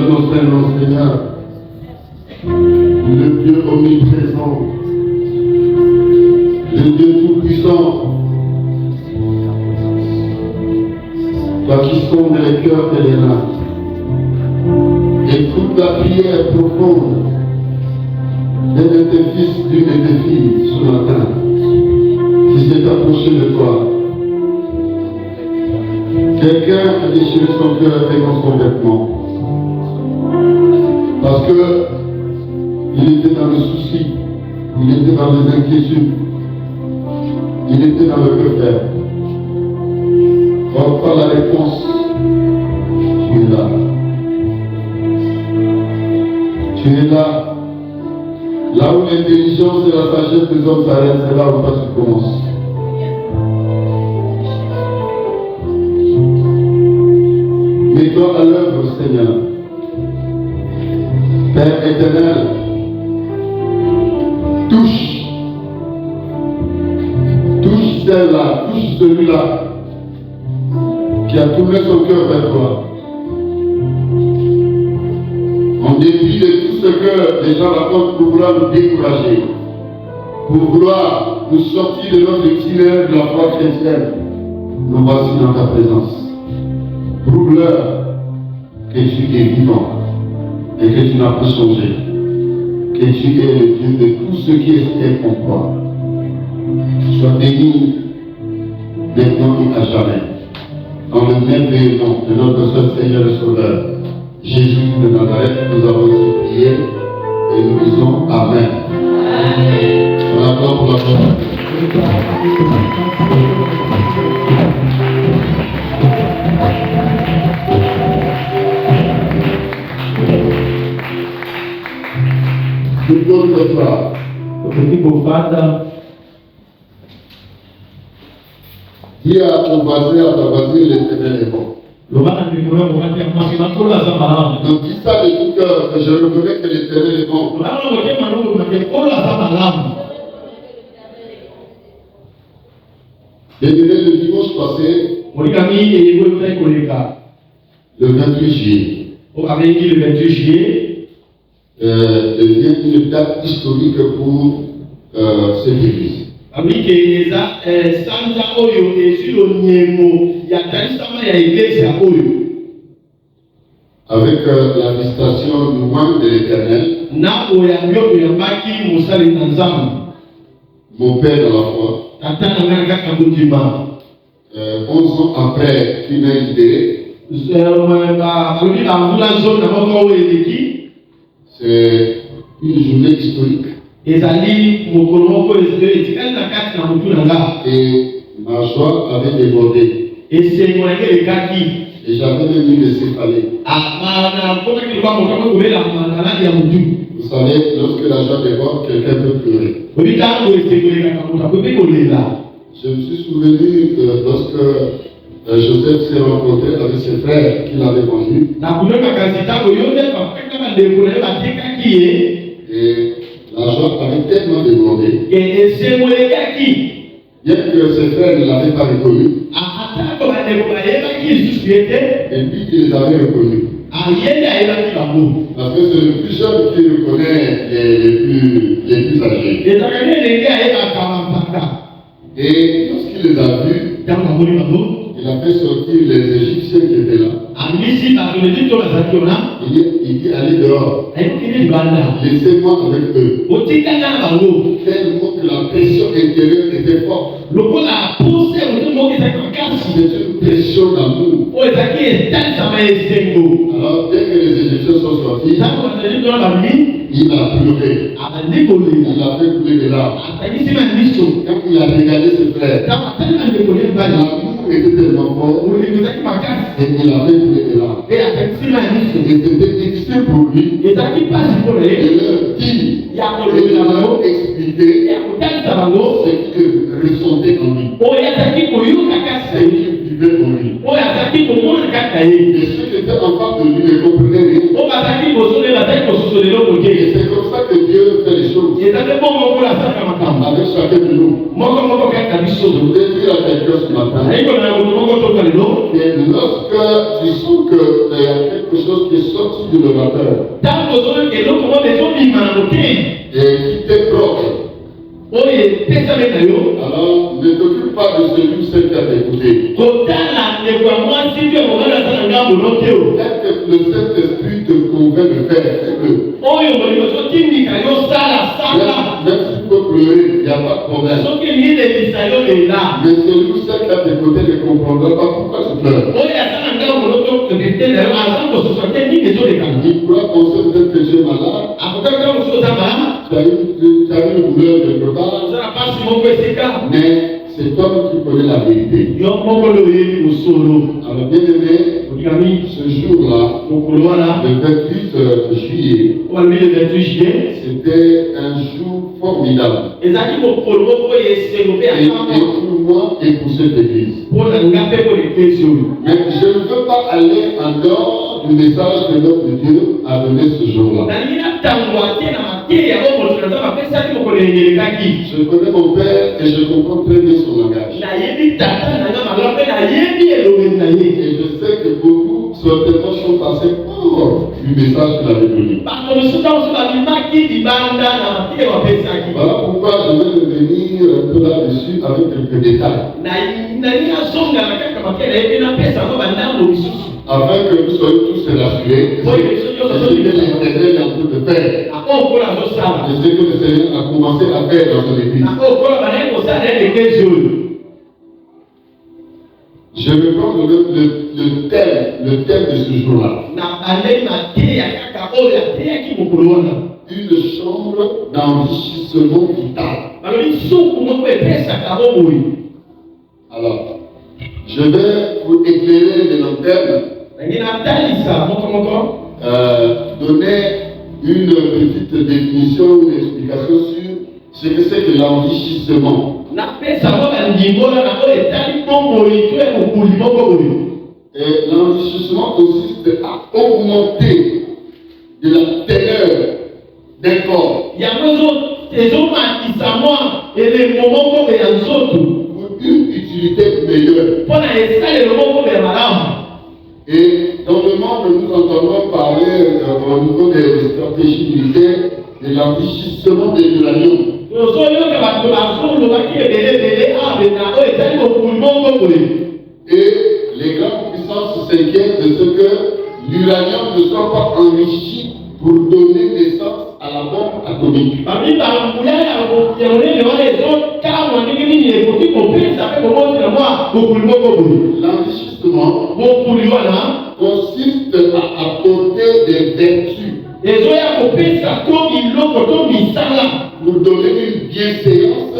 ton Seigneur, le Dieu omniprésent, le Dieu tout-puissant, toi qui sondes les cœurs et les âmes. Écoute la prière profonde d'un de tes fils, d'une de tes filles ce matin, qui s'est approché de toi. Quelqu'un a déchiré son cœur et son vêtement. Parce que il était dans le souci, il était dans les inquiétudes, il était dans le que faire. Quand par la réponse, tu es là. Tu es là. Là où l'intelligence et la sagesse des hommes s'arrêtent, c'est là où toi tu commences. Mets-toi à l'œuvre, Seigneur. Père éternel, touche celle-là, touche celui-là qui a tourné son cœur vers toi. En dépit de tout ce que les gens racontent pour vouloir nous décourager, pour vouloir nous sortir de notre itinéraire de la foi chrétienne, nous voici dans ta présence. Prouve-leur que tu es vivant et que tu n'as pas changé, que tu es le Dieu de tout ce qui est en toi. Sois béni maintenant et à jamais. Dans le merveilleux nom de notre seul Seigneur et Sauveur, Jésus de Nazareth, nous avons aussi prié et nous disons Amen. On accorde pour la parole. Tout autre soir. Dis à ton voisin, à ta voisine, l'Éternel est bon. Donc dis ça de tout cœur, que je reconnais que l'Éternel est bon. Le dimanche passé, le 28 juillet, devient une date historique pour cette église. Avec la visitation du monde de l'Éternel, mon père dans la foi, 11 ans après qu'il m'ait libéré, c'est une journée historique. Et ma joie avait débordé. Et j'avais même eu des céphalées. Vous savez, lorsque la joie déborde, quelqu'un peut pleurer. Je me suis souvenu que lorsque Joseph s'est rencontré avec ses frères qu'il avait vendus. Et la joie avait tellement débordé. Bien que ses frères ne l'avaient pas reconnu. Et puis il les avait reconnus. Parce que c'est le plus jeune qui reconnaît les plus âgés. Et lorsqu'il les a vus, il a fait sortir les Égyptiens qui étaient là. Il dit allez dehors. Laissez-moi avec eux. Tellement que la pression intérieure était forte. C'est une pression d'amour. Alors dès que les Égyptiens sont sortis, il a pleuré. Il a fait couler des larmes. Quand il a regardé ses frères, l'amour était tellement fort. Et il a fait couler des larmes. Et c'était difficile pour lui. Et leur dit, et leur expliquer ce qu'il ressentait en lui. Ce qu'il vivait en lui. Et ceux qui étaient en face de lui ne comprenaient rien. Et c'est comme ça que Dieu fait les choses. Avec chacun de nous. Je voudrais dire à quelqu'un ce matin. Et lorsque tu sens qu'il y a quelque chose qui sort aussi de l'orateur. Et qui t'est propre. Alors, ne t'occupe pas de celui ou celle qui a écouté. Dès que le Saint-Esprit te convainc de faire, fais-le. Même si tu peux pleurer, il n'y a pas de problème. Mais celui ou celle qui a écouté ne comprendra pas pourquoi tu pleures. Il pourra penser peut-être que j'ai malade. Tu as une douleur quelque part. Mais c'est toi qui connais la vérité. Alors bien aimé, ce jour-là, le 28 juillet, c'était un jour formidable. Et pour moi et pour cette église. Mais je ne veux pas aller en dehors du message que notre Dieu a donné ce jour-là. Je connais mon père et je comprends très bien son langage. Et je sais que beaucoup certainement sont passés hors du message qu'il avait donné. Voilà pourquoi je vais revenir un peu là-dessus avec quelques détails. Afin que nous soyons tous rassurés. C'est ce que l'Éternel est en train de faire. Et ce que le Seigneur a commencé à faire dans son église. Je vais prendre le thème de ce jour-là. Une chambre d'enrichissement vital. Alors, je vais vous éclairer les lanternes. Donner une petite définition, une explication sur ce que c'est que l'enrichissement. Et l'enrichissement consiste à augmenter de la teneur d'un corps pour une utilité meilleure. Et dans le monde, nous entendons parler au niveau des stratégies militaires de l'enrichissement de l'uranium. Et les grandes puissances s'inquiètent de ce que l'uranium ne soit pas enrichi pour donner naissance à la bombe atomique. L'enrichissement consiste à apporter des vertus pour donner une bienséance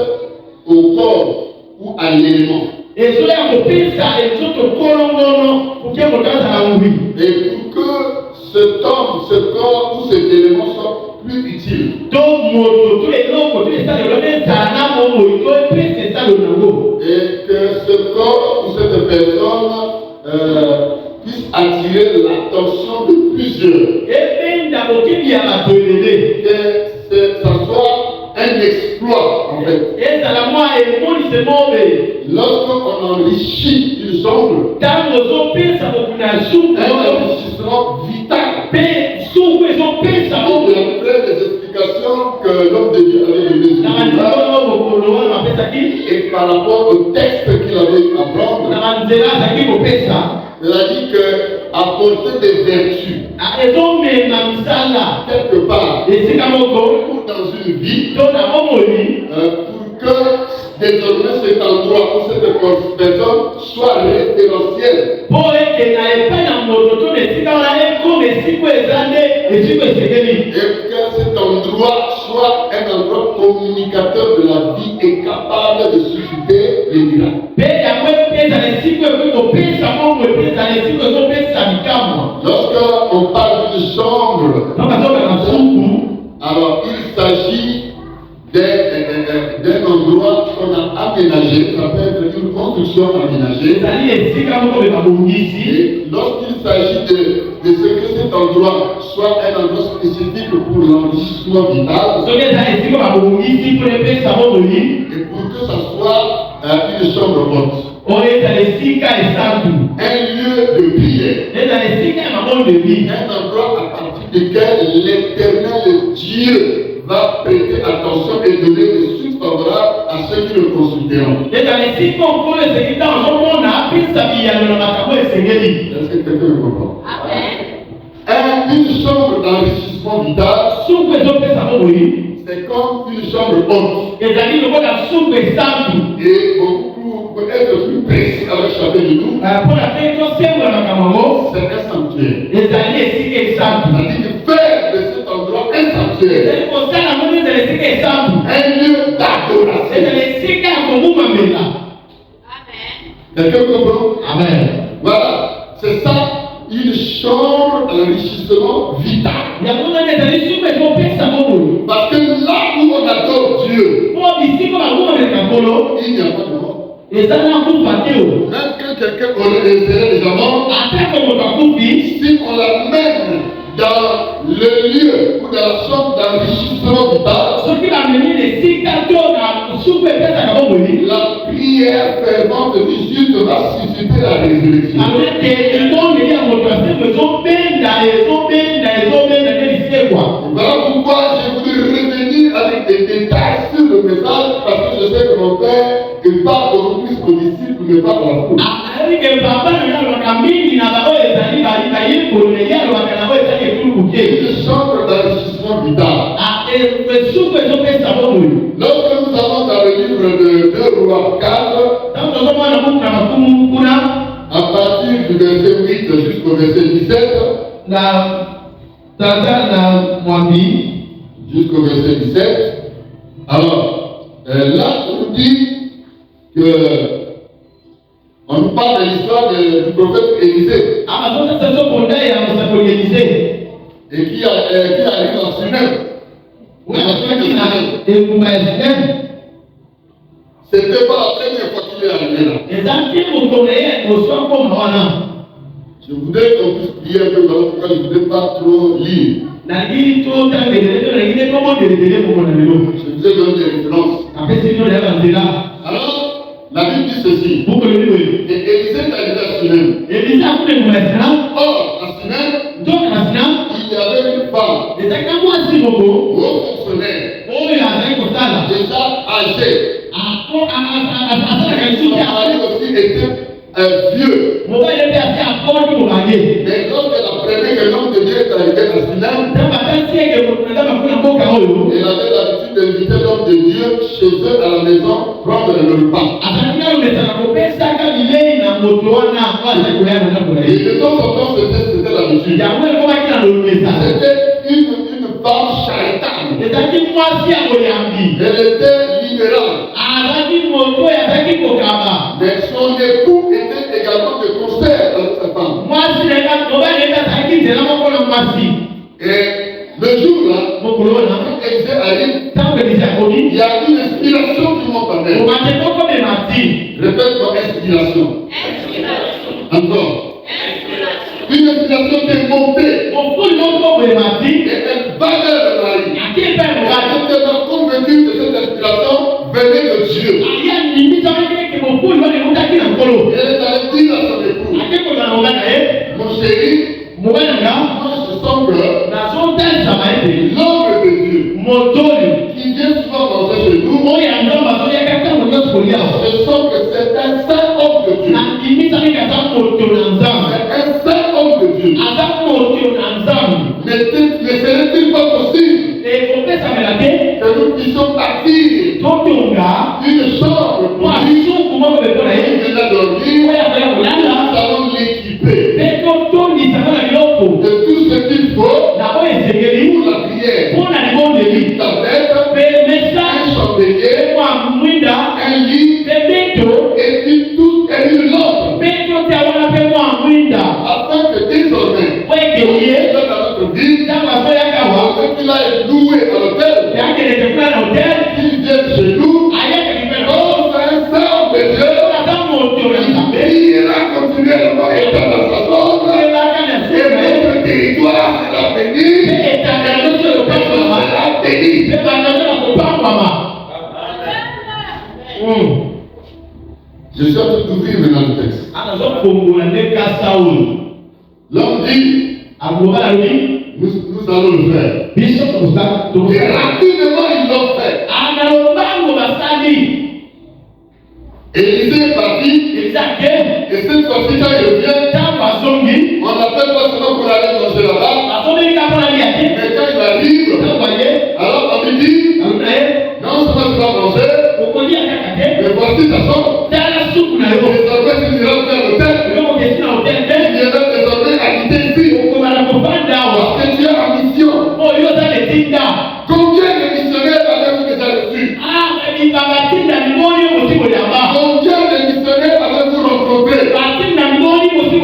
au corps ou à l'élément. Et pour que cet homme, ce corps ou cet élément soit plus utile. Et que ce corps ou cette personne puisse attirer l'attention de plusieurs. Que ça soit un exploit en fait. Lorsqu'on enrichit une chambre, un enrichissement vital. Après les explications que l'homme de Dieu avait données et par rapport au texte qu'il avait à prendre, il a dit que apporter des vertus quelque part ou dans une vie pour que désormais cet endroit où cette personne soit référentielle. Et que cet endroit soit un endroit communicateur de la vie et capable de susciter les miracles. Lorsqu'on parle d'une chambre, alors il s'agit d'un endroit qu'on a aménagé, ça peut être une construction aménagée. Et lorsqu'il s'agit de ce que cet endroit soit un endroit spécifique pour l'enrichissement vital, et pour que ça soit une chambre haute, un lieu de prière, un endroit à duquel l'Éternel Dieu va prêter attention et donner des suites favorables à ceux qui le consulteront. Est-ce que quelqu'un me comprend? Une chambre d'enrichissement vital, c'est comme une chambre haute. Et pour être plus précis avec chacun de nous, c'est un sanctuaire. C'est-à-dire que faire de cet endroit un sanctuaire, un lieu d'adoration. Quelqu'un comprend? Amen. Voilà, c'est ça, une chambre d'enrichissement vital. Parce que là où on adore Dieu, il n'y a pas de mort. Même quand quelqu'un aurait inséré les amants, si on l'amène dans le lieu ou dans la chambre d'enrichissement vital, la prière fervente du juste va susciter la résurrection. Voilà pourquoi je voulais revenir avec des détails sur le message, parce que je sais que mon père, il parle beaucoup plus aux disciples, mais pas à la foule. Une chambre d'enrichissement vital. Lorsque nous allons dans le livre de 2 Rois 4, à partir du verset 8 jusqu'au verset 17, jusqu'au verset 17, alors là on nous dit que on nous parle de l'histoire du prophète Élisée. Et qui arrive en Sunem. C'était pas la première fois qu'il est arrivé là. Je voudrais qu'on puisse prier un peu, pourquoi je ne voudrais pas trop lire. Je vous ai donné des références. Alors, la Bible dit ceci. Et Élisée est arrivé à Sunem. Or, à Sunem, il y avait une femme, haut fonctionnaire, déjà âgée. Son mari aussi était vieux. Mais lorsqu'elle apprenait que l'homme de Dieu est arrivé à Sunem, elle avait l'habitude d'inviter l'homme de Dieu chez eux à la maison prendre le repas. Et de temps en temps, c'était l'habitude. C'était une femme charitable. Elle était libérale. Mais son époux était également de concert avec sa femme. Et le jour là, quand Élisée arrive, il y a une inspiration qui monte en elle. Répète-moi, inspiration. Encore. Une inspiration qui est montée. Et elle valait le mari. Elle était convaincue que cette inspiration venait de Dieu. Elle est allée dire à son époux, mon chéri, moi je sens que l'homme de Dieu qui vient souvent manger chez nous, je sens que c'est un saint homme de Dieu. C'est un saint homme de Dieu. Ne serait-il pas possible que nous puissions bâtir une chambre pour lui, il vient dormir, nous allons l'équiper de tout ce qu'il faut pour la prière, une tablette, un chandelier, un lit et une lampe, afin que désormais dans notre vie, quand il a loué à l'hôtel, qu'il vienne chez nous, oh, c'est un saint de Dieu, il ira continuellement étant dans sa zone, et notre territoire sera béni, sera béni. Je suis en train d'ouvrir maintenant le texte. L'homme dit, nous allons le faire. Et rapidement, ils l'ont fait. Élisée est parti. Et cette fois-ci, quand il revient, on n'appelle pas seulement pour aller manger là-bas. Mais quand il arrive, alors on lui dit, non seulement tu vas manger, mais voici ta chambre. Désormais, tu iras faire l'hôtel. Tu viendras désormais habiter ici. Parce que tu es en mission. Combien de missionnaires avez-vous déjà reçus? Combien de missionnaires avez-vous rencontrés?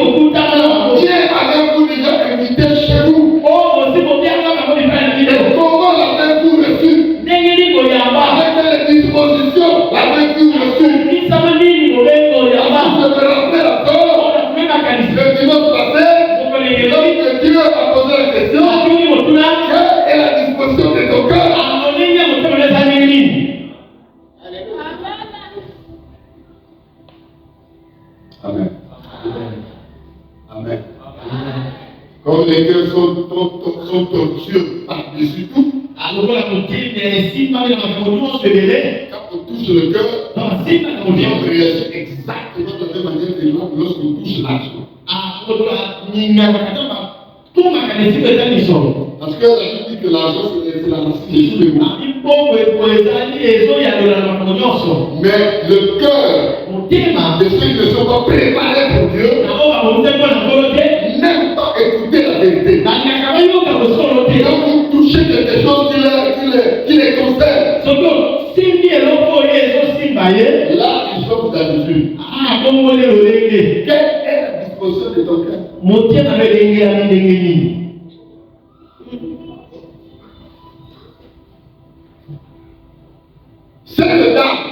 Combien avez-vous déjà invité chez vous? Et comment l'avez-vous reçu? Avec quelle disposition l'avez-vous reçu? Je me rappelle encore le dimanche passé, lorsque Dieu a posé la question, quelle est la disposition de ton cœur? Amen. Amen. Comme les cœurs sont tortueux par-dessus tout, quand on touche le cœur, on réagit exactement de la même manière que lorsqu'on touche l'argent. Parce que la Bible dit que l'argent c'est la racine de tous les maux. Mais le cœur de ceux qui ne sont pas préparés pour Dieu n'aiment pas écouter la vérité. Quand vous touchez quelque chose qui les concerne, là ils sont d'habitude. Quelle est la disposition de ton cœur? Cette dame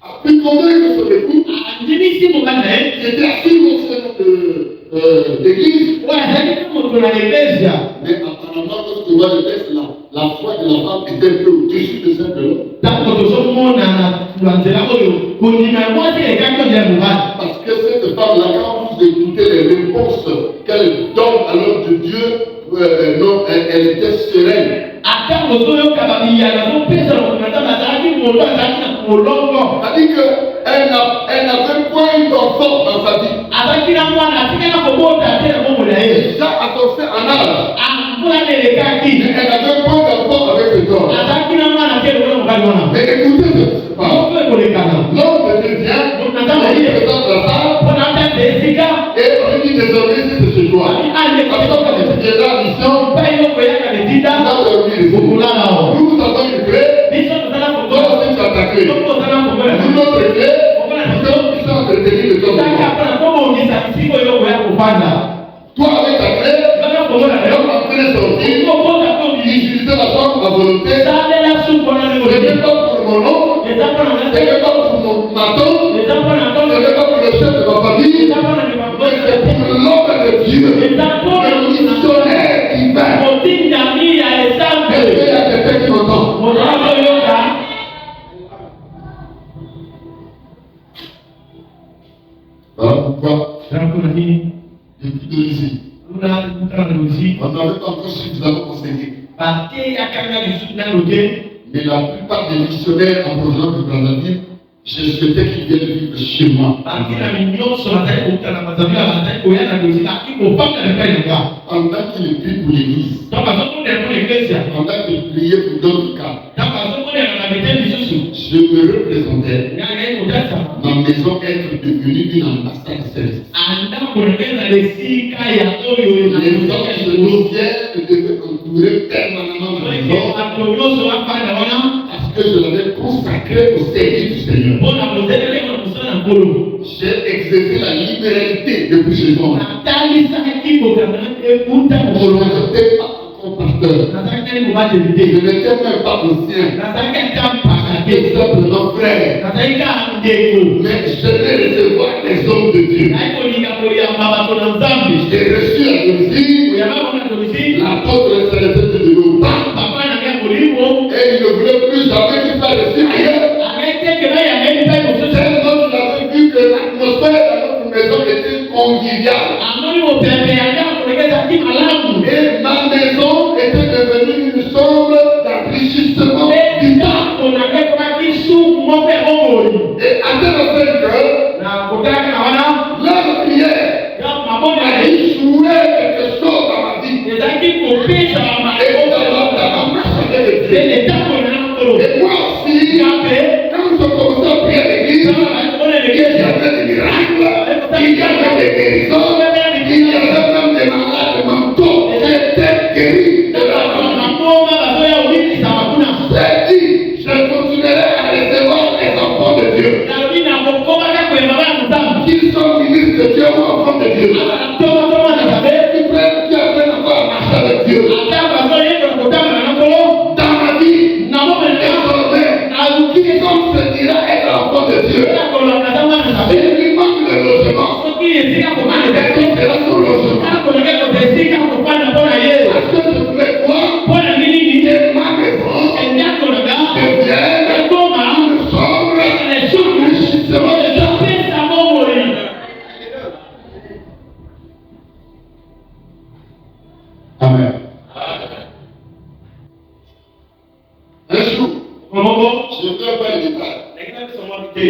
a pu convaincre son époux qui était assis au sein d'église. Mais apparemment, lorsque tu vois le texte là, la foi de la femme était un peu au-dessus de celle de l'homme. Parce que cette femme-là, quand vous écoutez les réponses qu'elle donne à l'homme de Dieu, non, elle était sereine. C'est-à-dire qu'elle n'avait point eu d'enfant dans sa vie. Déjà avancée en âge. Elle n'avait point d'enfant avec cet homme. Mais écoutez ce qui se passe. L'homme de Dieu vient, on lui présente la salle, et on lui dit désormais c'est chez toi. Parce que tu es là en mission, tu vas dormir ici. Nous vous avons une clé, toi aussi tu as ta clé. Nous notre clé, nous qui sommes entretenus de ton toi avec ta clé, l'homme en train de sortir, utiliser la chambre à volonté. Ce n'est pas pour mon nom, ce n'est pas pour ma tante, ce n'est pas pour le chef de ma famille, mais c'est pour l'homme de Dieu, le missionnaire qui va. Est-ce qu'il y a quelqu'un qui m'entend? Voilà pourquoi, depuis de ici, on n'avait pas encore suffisamment enseigné. Mais la plupart des missionnaires en provenance de Brazzaville, je souhaitais qu'ils viennent vivre chez moi. Pendant qu'ils prient pour l'église, pendant qu'ils priaient pour d'autres cas, je me représentais ma maison être devenue une ambassade de service. Les anges de ciel devaient entourer permanemment ma maison parce que je l'avais consacré au service du Seigneur. J'ai exercé la libéralité depuis ce jour. Je n'étais pas encore pasteur. Je n'étais même pas ancien. J'étais simplement frère. Mais je vais recevoir les hommes de Dieu. J'ai reçu à domicile l'apôtre de la tête de l'eau. Et il ne voulait plus jamais qu'il soit reçu ailleurs. Tellement qu'il avait vu que l'atmosphère de notre maison était conviviale. Et ma maison était devenue une chambre d'enrichissement divin. Et à tel fait que leur prière a échoué quelque chose dans ma vie. Et dans ma marche avec Dieu. Et moi aussi, quand je commençais à prier à l'église, il y avait des miracles, il y avait des guérisons, il y avait même des malades mentaux qui étaient guéris de la maladie. C'est dit, je continuerai à recevoir les enfants de Dieu. Qu'ils sont ministres de Dieu ou enfants de Dieu. Qui apprennent encore à marcher avec Dieu. Dans ma vie, désormais, quiconque se dira être enfant de Dieu, il lui manque de logement. Personne sera son logement. Parce que je voulais voir que ma maison devienne une chambre d'enrichissement de Dieu. Amen. Un jour, je ne fais pas les détails. Il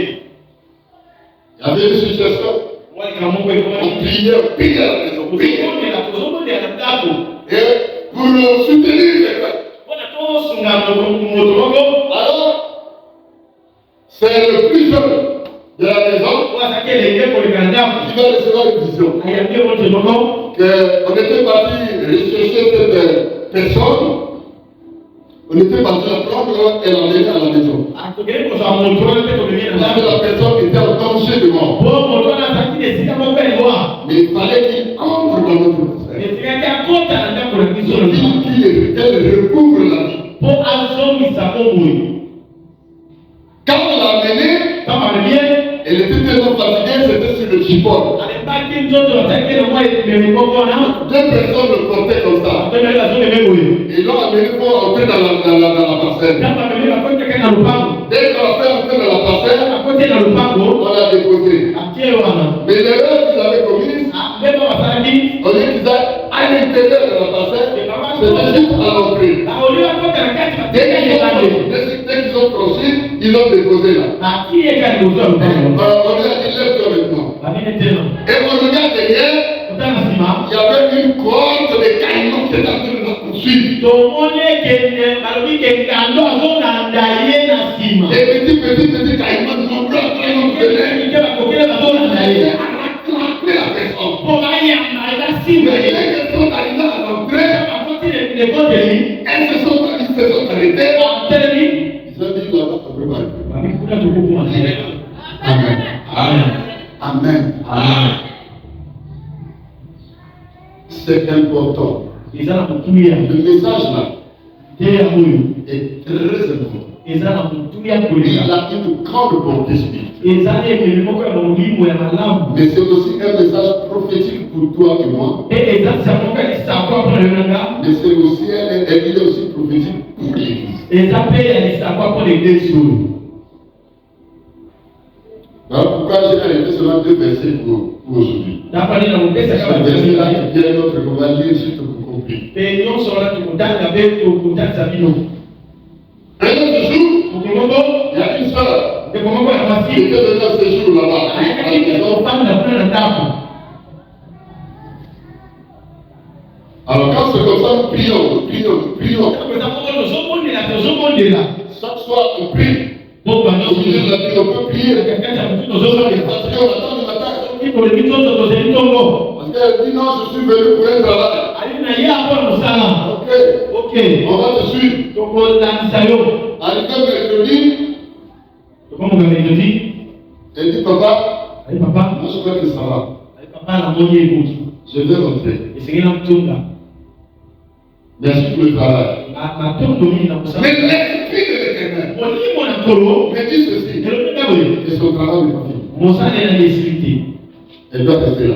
y avait une situation. On priait à la maison. Et pour soutenir les frères. Alors, c'est le plus jeune de la maison qui va recevoir une vision. On était parti rechercher cette personne. On était parti la prendre et l'emmener à la maison. Parce que la personne était en danger de mort. Mais il fallait qu'il entre dans notre ministère. Qu'elle recouvre la vie. Quand on l'a amenée, elle était tellement fatiguée, c'était sur le chipon. Deux personnes le portaient comme ça. Ils l'ont amené pour entrer dans la parcelle. Dès qu'on a fait entrer dans la parcelle, on l'a déposé. Mais l'erreur qu'ils avaient commise, au lieu qu'ils aillent à l'intérieur de la parcelle, c'était juste à l'entrée. Dès qu'ils ont franchi, ils l'ont déposé là. On lui a dit, lève-toi maintenant. Et on regarde derrière, il y avait une corde de cailloux qui était en train de nous poursuivre. Et petit cailloux, nombreux, très nombreux. Il a attrapé la personne. Mais les gens sont arrivés à l'entrée. Ils se sont arrêtés. Ils ont dit, là-bas, ça peut pas. Amen. Amen. Amen. C'est important. Le message là est très important. Il a une grande portée spirituelle. Mais c'est aussi un message prophétique pour toi et moi. Mais c'est aussi, il est aussi prophétique pour l'Église. Alors pourquoi j'ai arrêté seulement 2 versets pour aujourd'hui? Ce verset-là qui vient notre qu'on va lire juste pour comprendre. Un autre jour, il y a une soeur qui était venue à ce jour là-bas. Alors quand c'est comme ça, nous prions. Chaque soir, on prie. On peut prier. Parce qu'on attend le matin. Parce qu'elle dit non, je suis venu pour un travail. Ok, on va te suivre. Arrivé mercredi, elle dit papa, moi je crois que ça va. Je vais rentrer. Merci pour le travail. Mais l'esprit de l'Éternel me dit ceci. Et son travail n'est pas fini. Elle doit rester là.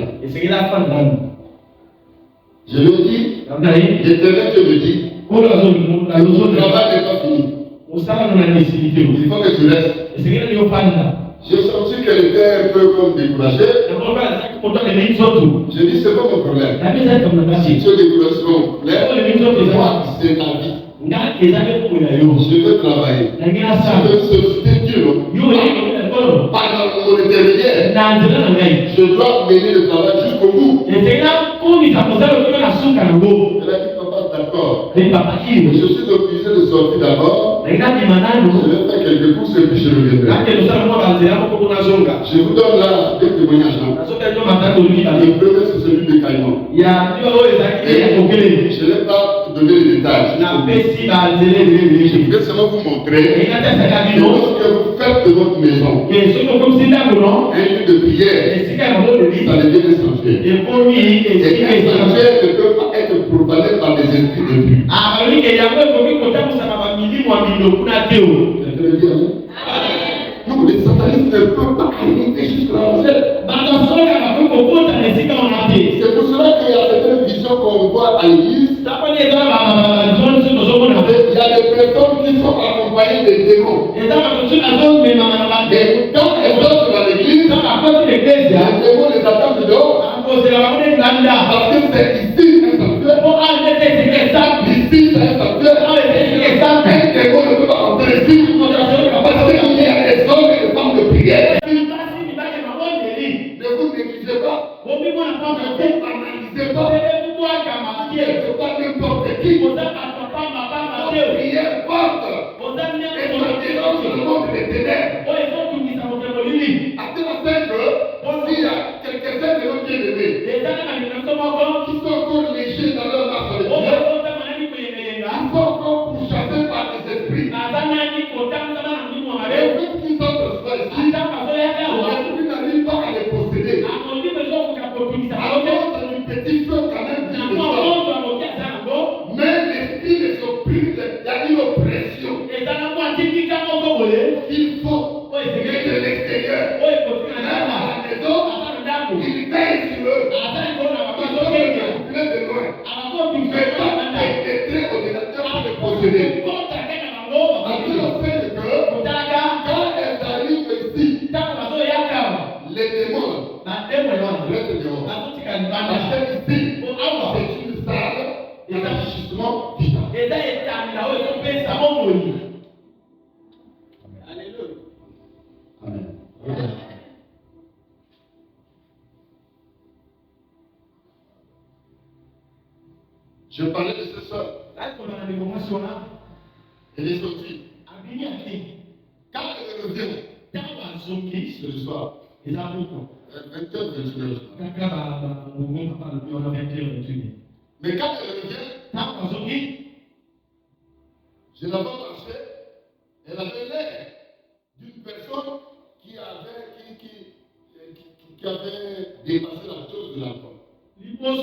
Je lui ai dit, l'Éternel te le dit, son travail n'est pas fini. Il faut que tu restes. J'ai senti qu'elle était un peu comme découragée. Je dis, c'est pas mon problème. Si tu as des problèmes, c'est pas mon problème. Moi, c'est ta vie. Je veux travailler. Je veux solliciter Dieu. Pas dans mon intermédiaire. Je dois mener le travail jusqu'au bout. Elle a dit, papa, d'accord. Je suis obligé de sortir d'abord. Je vais faire quelques courses et puis je reviendrai. Je vous donne là deux témoignages. Le premier, c'est celui de Caïman. Je n'ai pas donné les détails. Je voulais seulement vous montrer que lorsque vous faites de votre maison un lieu de prière, ça devient un sanctuaire. Et un sanctuaire ne peut pas être profané par des esprits de Dieu. Non, les satanistes ne peuvent pas arriver jusqu'à la c'est pour cela qu'il y a certaines visions qu'on voit à l'église. Il y a des personnes qui sont accompagnées des démons. Et quand elles entrent dans l'église, les démons les attendent dehors. Parce que c'est ici un sanctuaire. Ici c'est un sanctuaire. Un démon ne peut pas entrer ici. Parce qu'il y a des hommes et des femmes de prière. Ne vous négligez pas. Ne vous analysez pas. C'est pas n'importe qui. Votre prière porte. Et ça dérange le monde des ténèbres. À tel point que, s'il y a quelques-uns de nos bien-aimés qui sont encore légers dans leur marche avec Dieu, ils sont encore pourchassés par les esprits. Et ceux qui sont soient ici, l'esprit n'arrive pas à les posséder. À cause d'une petite chose quand même bien de soi. Mais l'esprit les opprime, il y a une oppression. Il faut que de l'extérieur, à la maison, il veille sur eux. Plein de loin. Il ne fait pas pénétrer au délateur pour les posséder. À tel fait que, quand elles arrivent ici, les démons restent dehors. Parce que ici, c'est une salle d'enrichissement vital. Amen. Je parlais de ce soir. Elle est sortie. Quand elle revient, ce soir, 20h, 21h. Mais quand elle revient, je la vois marcher. Elle avait l'air d'une personne qui avait dépassé la chose de l'alcool. Non,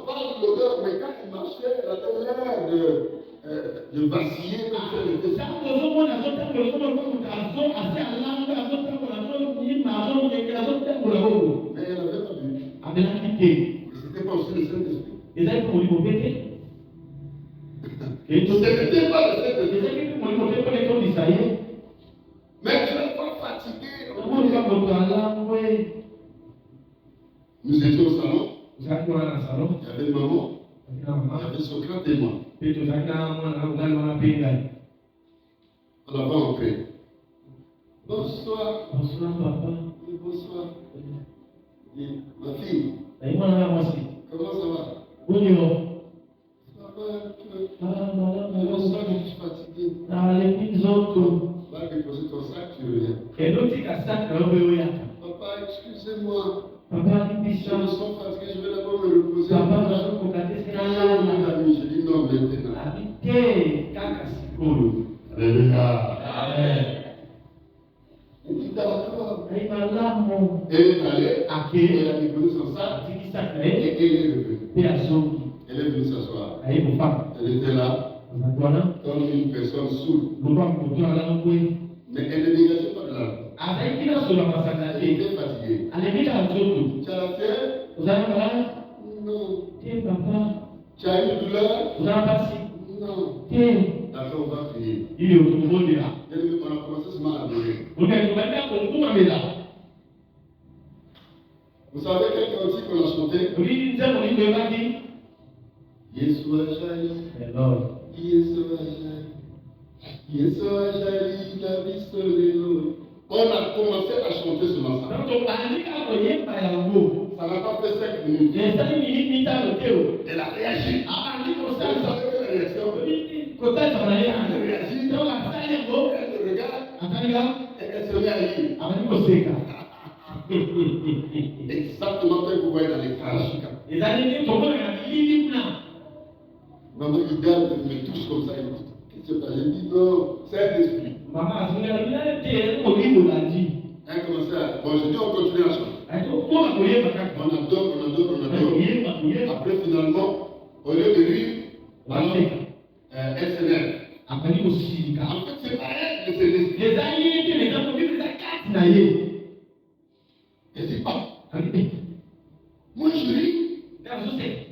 pas l'odeur, mais quand elle marchait, elle avait l'air de vaciller comme ça. Mais elle n'avait pas bu. C'était pas aussi le Saint-Esprit. Ce n'était pas le Saint-Esprit. Mais je n'ai pas fatigué. Nous étions au salon. Il y avait maman. Il y avait Socrate et moi. On a pas entré. Bonsoir. Bonsoir, papa. Oui, bonsoir. Et ma fille. Comment ça va? Bonjour. Ça va? Bonsoir, je suis fatigué. Va déposer ton sac, tu reviens. Papa, excusez-moi. Je me sens fatigué, je vais d'abord me reposer. Je dis non maintenant. Alléluia. Amen. Il dit d'accord. Elle est allée, elle a déposé son sac et elle est revenue. Elle est venue s'asseoir. Elle était là comme une personne saoule. Mais elle ne dégageait pas de l'âme. Elle était fatiguée. Tu as la fièvre? Non. Tu as une douleur? Non. D'accord, on va prier. On a commencé seulement à adorer. Vous savez quel cantique qu'on a chanté? Oui, c'est mon idée, va dire. Yeshua Jali. Yeshua Jali. Yeshua Jali, la vie. On a commencé à chanter ce matin. Ça n'a pas fait 5 minutes. Elle a réagi. Vous savez la réaction? Elle réagit. Elle regarde. Elle se met à lire. Exactement comme vous voyez dans les crash. Maman regarde, elle me touche comme ça. Elle me dit, qu'est-ce que tu as dit? Non, c'est un esprit. Maman, on a commencé à... Bon, je dis on continue à chanter. On adore. Après, finalement, au lieu de rire, SNL. En fait, c'est pareil, mais c'est l'esprit. Elle dit, oh, moi je ris.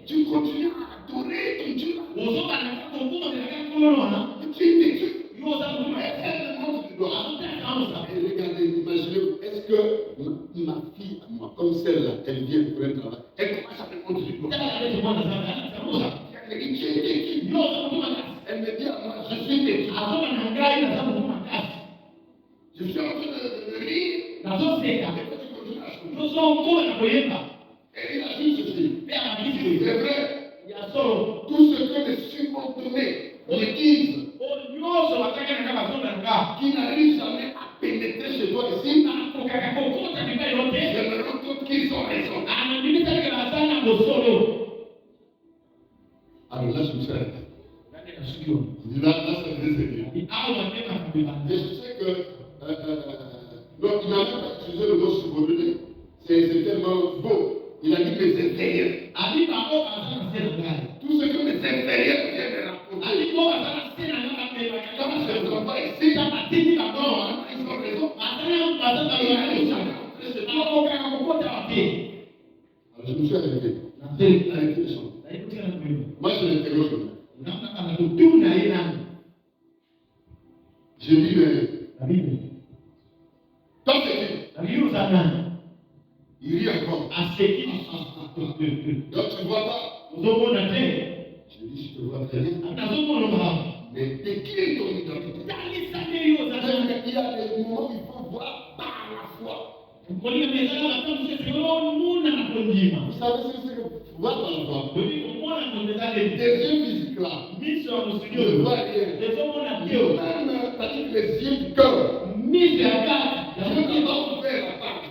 Tu continues à adorer ton Dieu. Tu es têtu. Elle montre du doigt. Et regardez, imaginez, est-ce que ma fille, moi, comme celle-là, elle vient pour un travail, elle commence à me montrer du doigt. Elle me dit, tu es têtu. Elle me dit à moi, je suis têtu. Je suis en train de rire. Et quand tu continues à chanter. Et il a dit ceci. C'est vrai. Tout ce que les subordonnés me disent, qui n'arrivent jamais à pénétrer chez toi ici, je me rends compte qu'ils ont raison. Alors là, je me suis arrêté. Là, c'est très sérieux. Et je sais que non, il n'a même pas utilisé le mot subordonné. C'est tellement beau. Il a dit mes inférieurs. Tout ce que mes inférieurs viennent me raconter. Quand je ne vois pas ici, ils ont raison. Alors je me suis arrêté. Arrêté de chanter. Moi je l'interroge. Je dis la Bible. Dans ce livre. Il rit encore. Donc tu ne vois pas. Je dis, je te vois très bien. Mais de qui est ton identité? Il y a des moments où il faut voir par la foi. Vous savez ce que c'est que voir par la foi? Des yeux physiques là. Ne voient rien. Même les yeux du cœur. Dieu n'a pas ouvert la page.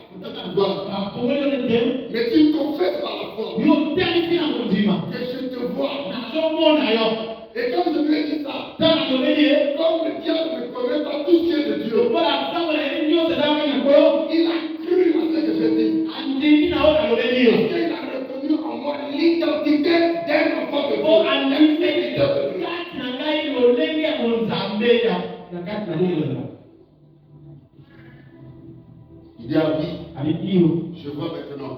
Mais tu confesses par la foi que je te vois. Et comme je lui ai dit ça, comme le diable ne connaît pas tout ce qui est de Dieu, il a cru à ce que j'ai dit. Parce qu'il a reconnu en moi l'identité d'un enfant de Dieu. Il dit ah oui, je vois maintenant.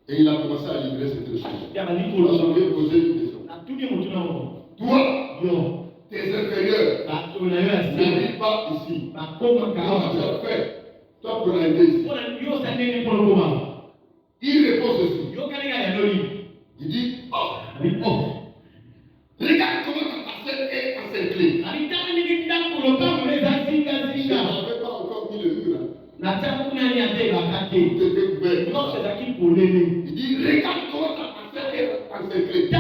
Et il a commencé à livrer cette chose. Alors je lui ai posé une question. Toi, tes inférieurs n'arrivent pas ici. Comment tu as fait? Toi pour arriver ici. Il répond ceci. Il dit oh. Regarde comment ta parcelle est encerclée. Je n'avais pas encore mis le mur là. Il dit regarde comment ta parcelle est encerclée. Il y a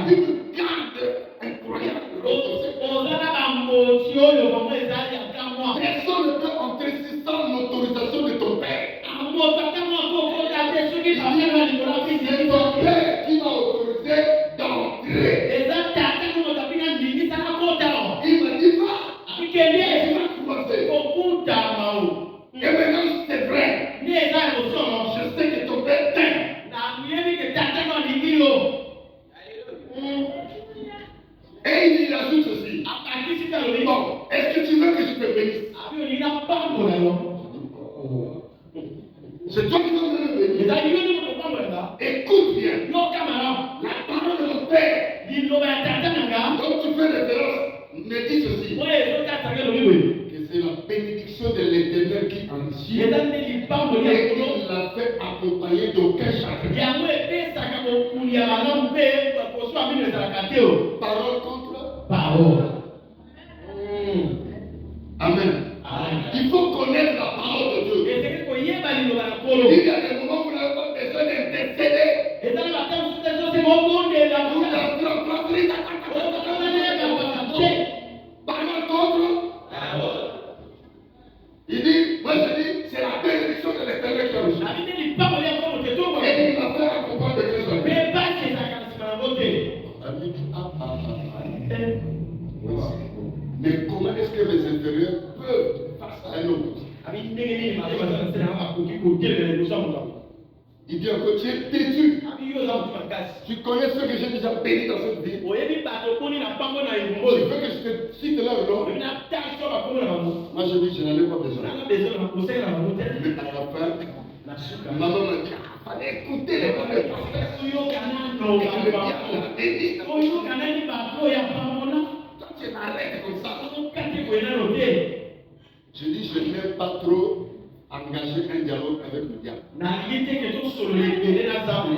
une garde incroyable. Personne ne peut entrer sans l'autorisation de ton père. C'est ton père qui m'a autorisé d'entrer. Il m'a dit va. Il m'a commencé. Et maintenant c'est vrai. Je sais que ton père t'aime. Et il ajoute ceci. Bon, est-ce que tu veux que je te bénisse? C'est toi qui vas me bénir. Écoute bien. La parole de mon père. Donc tu fais référence. Me dis ceci. Que c'est la bénédiction bénédiction de l'Éternel qui enrichit. Et ezali nde lipango ya il likolo l'a fait accompagner d'aucun chagrin. yango epesaka mokuli ya malamu mpe koso ya bino ezalaka te o. Parole contre parole. Amen. Amen. Il faut connaître la parole de Dieu. ezali koyeba liloba na nkolo. Il y a des moments où vous n'avez pas besoin d'intercéder. ezali bakata mosusu ezosi mobondela Vous avez rencontré ta parole contre. Il dit, moi je dis, c'est la bénédiction de l'Éternel qui enrichit. abi nde lipango ya nkolo tetongo Et il m'a fait accompagner de Christ. mpe basi ezalaka na nsima yango te. Mais comment est-ce que mes intérieurs peuvent face à un autre? abi ndenge nini matema aza na se na yango akoki kotelemela liboso ya moto yango. Il dit encore, tu es têtu. abi yo oza motu makasi. Tu connais ceux que j'ai déjà bénis dans cette vie. oyebi bato okoni na mpango na Je elongoyo. veux que je te cite leur nom. oyebi na taso bakombo na bango. Moi je dis, je n'en ai pas besoin. nanga besoin na kosenge na bango te. Mais à la fin, na suka maman m'a dit, ah, fallait écouter les paroles de pasteur. oyoka nano Et je le dis à la béni. oyoka nani bato ya pamona. Toi tu m'arrêtes comme ça. okati koyenano te. Je dis, je n'aime pas trop engager un dialogue avec le diable. nalingi te ke tosolola ebele na nzambe.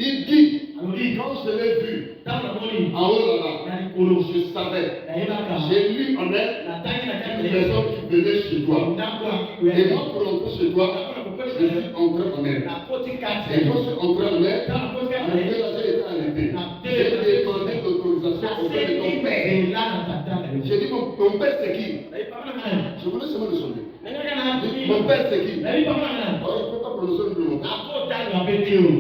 Il dit, alobi quand je l'ai vu ntango namoni en haut là-bas, na likolo je savais. nayebaka J'ai lu en elle natangi na une kati personne qui venait chez toi. ndako Et akoya moi, pour entrer chez toi, je suis entré en elle. nakoti kati Et quand je suis entré en elle, ntango nakoti le kati ménager était arrêté. J'ai demandé l'autorisation auprès de ton père. nasepela na tata na yo. J'ai dit, mon père c'est qui? nayebi papa na ngai Je voulais seulement le sonner. nengaka na Mon père c'est qui? nayebi papa na ngai Oh, il ne peut pas prononcer le nom. akotanga mpe te o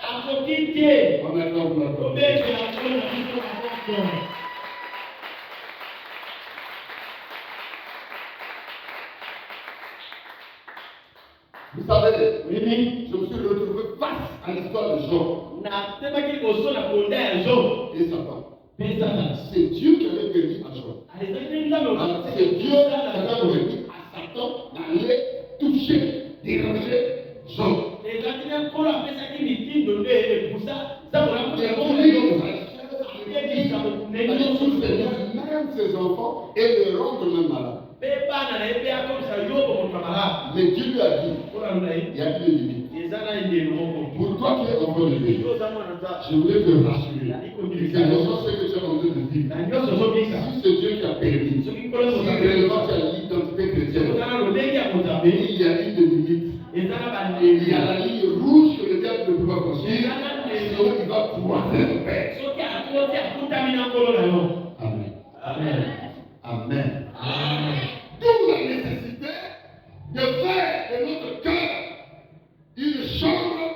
akoki te On est là, on est là. obetela nkolo na biso maboko. Vous savez, oyebi je me suis retrouvé face à l'histoire de Jean natemaki liboso na konda ya jo et Satan. mpe satana. C'est Dieu qui avait permis à Jean. ezali nde nzambe Alors, c'est Dieu qui avait permis à Satan d'aller toucher, déranger Jean. ezalaki nde nkolo apesaki mitindo nde epusa nzambola Il a yango voulu dans sa ayebisa chair bokunde aller nyonso soutenir même ses enfants et les rendre même malades. mpe bana na ye mpe akomisa yobo moto ya malamu. Mais Dieu lui a dit, mpona lona ye il y a une limite. eza na endelo moko. Pour toi qui es enfant de Dieu, yo oza mwana nzambe je voulais te rassurer. Que non seulement ce que tu es en train de vivre, na nyonso ozobika si c'est Dieu qui a permis, soki nkolo si réellement tu as l'identité chrétienne, oza na lolenge ya mozabe il y a une limite. eza na Il y a bandeli la ligne rouge que le diable ne peut pas franchir. eza na ndelo Sinon, il va croiser le Père. soki akoti akutami na nkolo na yo. Amen. amen. Amen. amen. D'où la nécessité de faire de notre cœur une chambre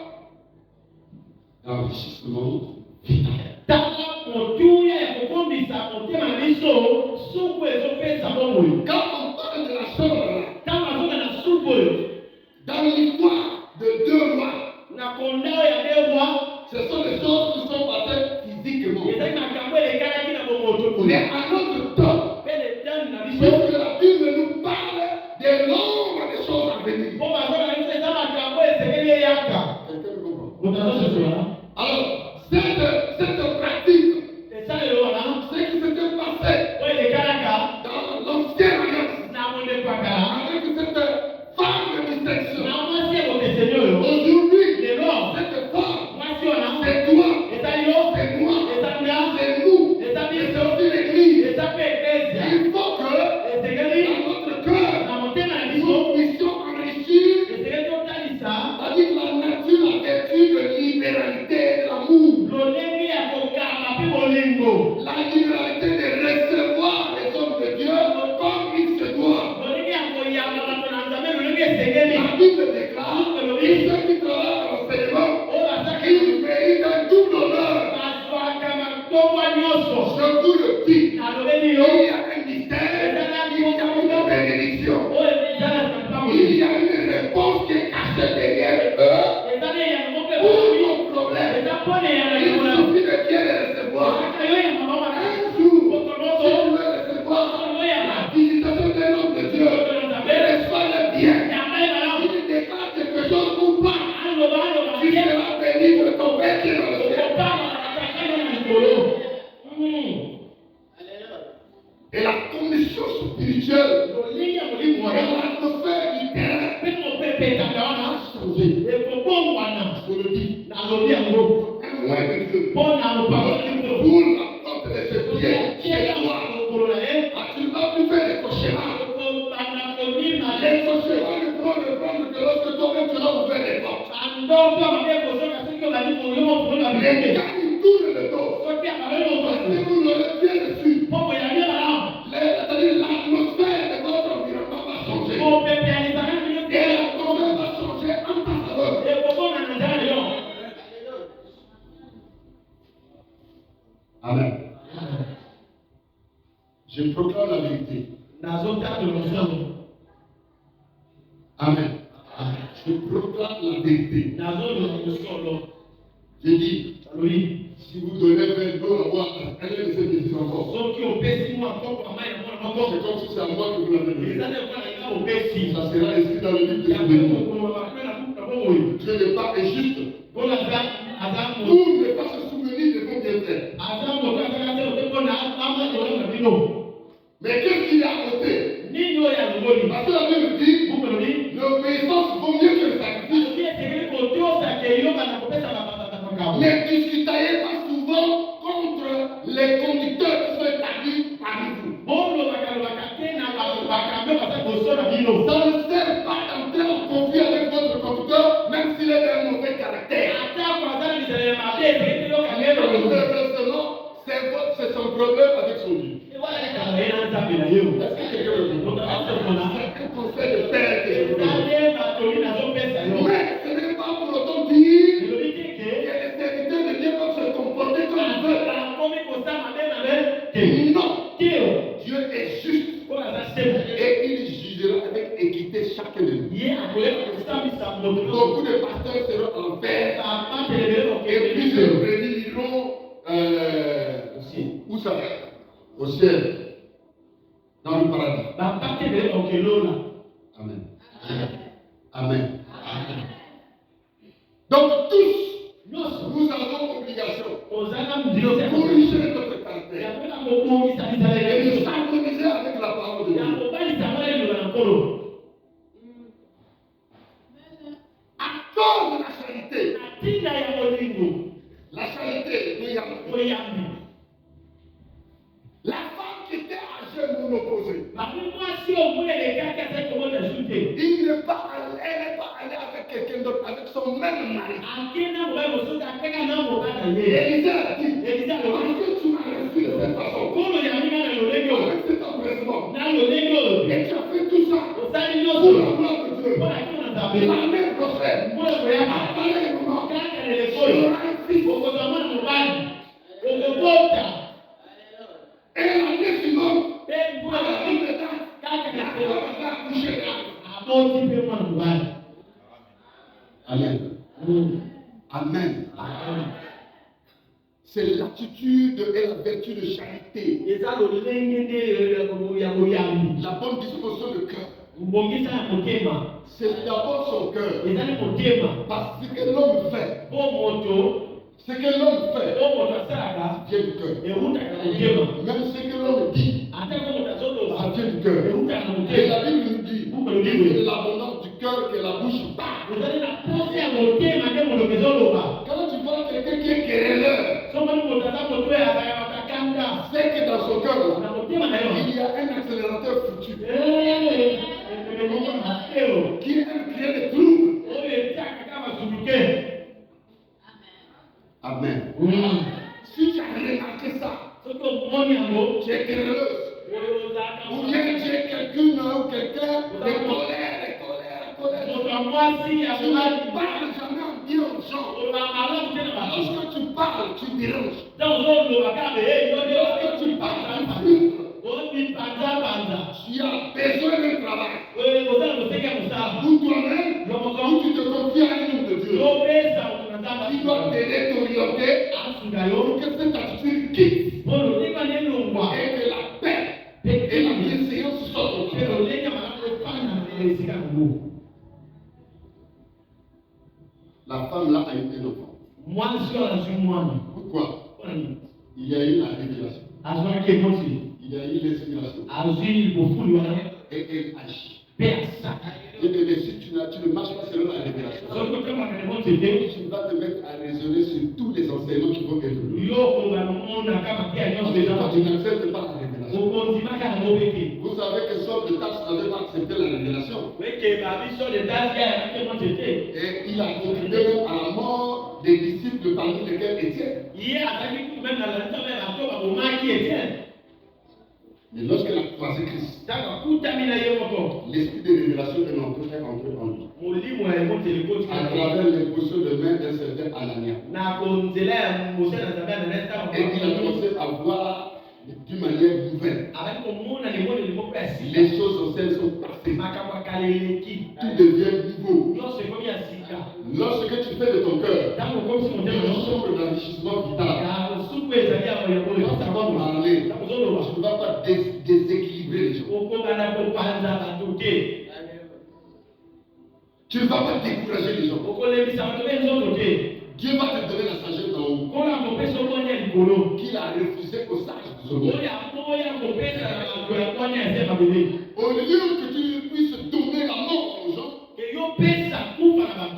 d'enrichissement vital. ntango motuya ya kokombisa motema na biso suku ezopesa bomoi. Quand on parle de la chambre, ntango azonga na suku oyo dans l'histoire de deux rois, na kondao ya dewa ce sont des choses qui sont passées physiquement. ezali makambo elekalaki na bomoto Mais à notre temps, mpe letani na biso puisque la Bible nous parle des nombres des choses à venir. mpo bazonga na biso eza makambo esengeli eyaka. Quelqu'un me comprend? moto azososola Alors, cette pratique, esalelo wana ce qui s'était passé oyo elekalaka dans l'ancienne alliance, na mondepakala avec cette femme de distinction, na mwasi ekokeseni oyo aujourd'hui, lelo cette femme, mwasi wana c'est toi, ezali yo c'est moi, ezali nga c'est nous, eza et c'est biso aussi l'Église. eza mpe eklesia Il faut que esengeli dans notre cœur, na motema na biso nous puissions enrichir esengeli totalisa avec la nature, la vertu de libéralité et de l'amour. lolenge ya kokama mpe bolingo La libéralité de recevoir les hommes de Dieu comme il se doit. lolenge ya koyamba bato na nzambe lolenge esengeli La Bible déclare que ceux qui travaillent à l'enseignement, oyo basaki ils méritent un double honneur. bazwaka matomba nyonso. Je vous le dis, nalobeli il yo y a un mystère, il y a une bénédiction. oyo eza na santambo Il y a une réponse qui est cachée derrière eux. eza ne ya moke Pour nos problèmes, eza mpona ya il nakola suffit de bien les recevoir. aka yo ya mama wana Un jour, si botomoso vous voulez recevoir oyo ya la visitation d'un homme de Dieu, reçois-le bien. yambaye malamu Il déclare quelque chose ou pas, aloba aloba tu seras béni de ton Père qui est dans le ciel. okopama atakayo na likolo. Et la condition spirituelle. L'atmosphère du terrain a changé. Je le dis. Un loin de Dieu. Pour la porte de ce pied, chez toi. Tu ne vas plus faire des cauchemars. Les cauchemars ne pourront répondre que lorsque toi-même tu vas ouvrir les portes. Les gars, ils tournent le dos. Parce que vous l'aurez bien reçu. C'est-à-dire l'atmosphère de votre environnement va changer. Et l'atmosphère va changer en ta faveur. Amen. Je proclame la vérité. Amen. Je proclame la vérité. J'ai dit, si vous donnez 20 d'eau à moi, allez de ces petits enfants. C'est comme si c'est à moi que vous l'avez donné. Ça sera inscrit dans le livre de souvenirs. Dieu n'est pas injuste. Pour ne pas se souvenir de vos bienfaits. Mais qu'est-ce qu'il y a à côté? Parce que la Bible dit, l'obéissance vaut mieux que le sacrifice. Mais discutez pas souvent contre les conducteurs qui sont établis parmi vous. Ça ne sert pas d'entrer en conflit avec votre conducteur, même s'il est d'un mauvais caractère. C'est son problème avec son Dieu. Un conseil de père que je vous donne. Mais ce n'est pas pour autant dire que les serviteurs de Dieu peuvent se comporter comme ils veulent. Non. Dieu est juste. Et il jugera avec équité chacun de nous. Beaucoup de pasteurs seront en paix. Et plusieurs brebis iront où ça? Au ciel. Dans le paradis. Amen. Amen. Donc tous, nous avons obligation de corriger notre caractère et de s'harmoniser avec la parole de Dieu. Accord de la charité. La charité de Yahweh. La femme qui était à genoux opposée. Elle n'est pas allée avec quelqu'un d'autre, avec son même mari. Élisée a dit, est-ce que tu m'as reçu de cette façon? Avec cet empressement. Et tu as fait tout ça pour la gloire de Dieu. La même prophète a parlé un moment. Tu auras un fils. Et l'année suivante, Amen. Amen. C'est l'attitude et la vertu de charité. La bonne disposition de cœur. C'est d'abord son cœur. Parce que ce que l'homme fait, vient du cœur. Même ce que l'homme dit, ça vient du cœur. Et la Bible nous dit, c'est de l'abondance du cœur que la bouche parle. Quand tu vois quelqu'un qui est querelleur, c'est que dans son cœur, il y a un accélérateur futur qui aime créer des troubles. Amen. Si tu as remarqué ça, tu es querelleuse, ou bien tu es quelqu'un de colère. Tu ne parles jamais en bien aux gens. Lorsque tu parles, tu déranges. Lorsque tu parles, tu filtres. Tu as besoin d'un travail. Pour toi-même, où tu te confies à un homme de Dieu. Tu dois t'aider, t'orienter pour que cette attitude quitte. Et que la paix et la bienséance sortent de toi. La femme là a été un enfant. Pourquoi? Il y a eu la révélation. Il y a eu l'inspiration. et elle agit. Pesa. Et si tu ne marches pas selon la révélation, tu vas te mettre à raisonner sur tous les enseignements qui vont être donnés. Quand tu n'acceptes pas la révélation, vous savez que Saul de Tarse n'avait pas accepté la révélation. Et il a contribué même à la mort des disciples parmi lesquels Étienne. Mais lorsque la croisée Christ, l'esprit de révélation est entré en lui. À travers l'imposition de main d'un certain Anania. Et il a commencé à voir d'une manière nouvelle. Les choses anciennes sont passées. Tout devient nouveau. Lorsque tu fais de ton cœur une chambre d'enrichissement vital, quand ça va parler, tu ne vas pas déséquilibrer les gens. Tu ne vas pas décourager les gens. Dieu va te donner la sagesse d'en haut qu'il a refusé aux sages de ce monde. Au lieu que tu puisses donner la mort aux gens,